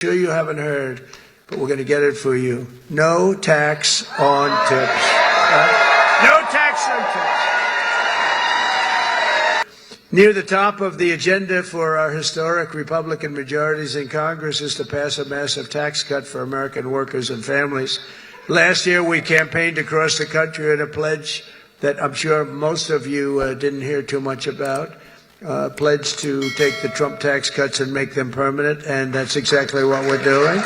Sure you haven't heard, but we're going to get it for you. No tax on tips. No tax on tips. Near the top of the agenda for our historic Republican majorities in Congress is to pass a massive tax cut for American workers and families. Last year, we campaigned across the country on a pledge that I'm sure most of you didn't hear too much about. Pledge to take the Trump tax cuts and make them permanent, and that's exactly what we're doing.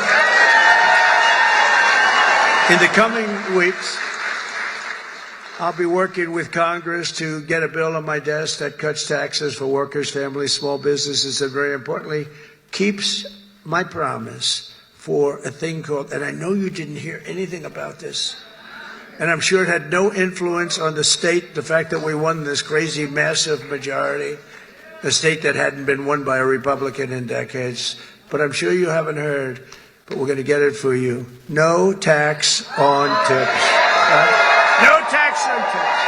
In the coming weeks, I'll be working with Congress to get a bill on my desk that cuts taxes for workers, families, small businesses, and very importantly, keeps my promise for a thing called, and I know you didn't hear anything about this, and I'm sure it had no influence on the state, the fact that we won this crazy, massive majority, a state that hadn't been won by a Republican in decades. But I'm sure you haven't heard, but we're going to get it for you. No tax on tips. No tax on tips.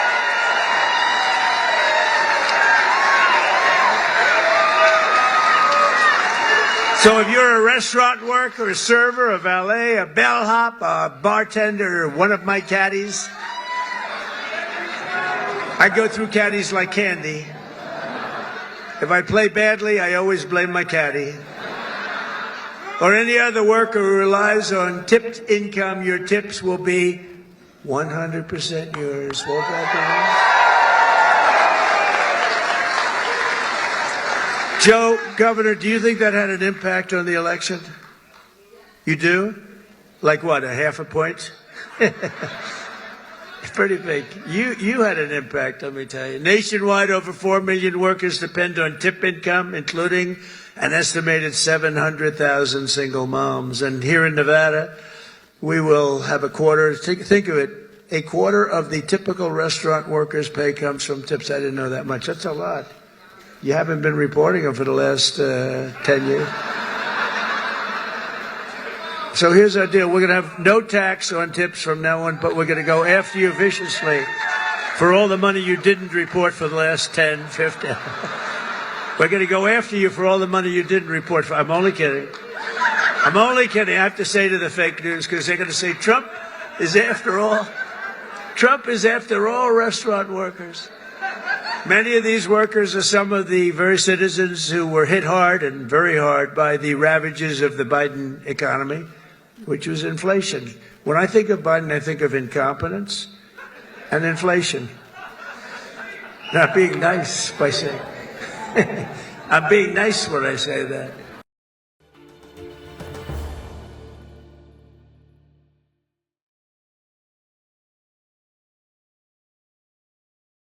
So if you're a restaurant worker, a server, a valet, a bellhop, a bartender, or one of my caddies, I go through caddies like candy. If I play badly, I always blame my caddy. Or any other worker who relies on tipped income, your tips will be 100% yours. Won't that be? Joe, Governor, do you think that had an impact on the election? You do? Like what, a half a point? Pretty big. You had an impact, let me tell you. Nationwide, over 4 million workers depend on tip income, including an estimated 700,000 single moms. And here in Nevada, we will have a quarter, think of it, a quarter of the typical restaurant worker's pay comes from tips. I didn't know that much. That's a lot. You haven't been reporting them for the last 10 years. So here's our deal. We're going to have no tax on tips from now on, but we're going to go after you viciously for all the money you didn't report for the last 10, 15. We're going to go after you for all the money you didn't report for. I'm only kidding. I'm only kidding. I have to say to the fake news, because they're going to say Trump is after all restaurant workers. Many of these workers are some of the very citizens who were hit hard and very hard by the ravages of the Biden economy, which was inflation. When I think of Biden, I think of incompetence and inflation. Not being nice by saying. I'm being nice when I say that.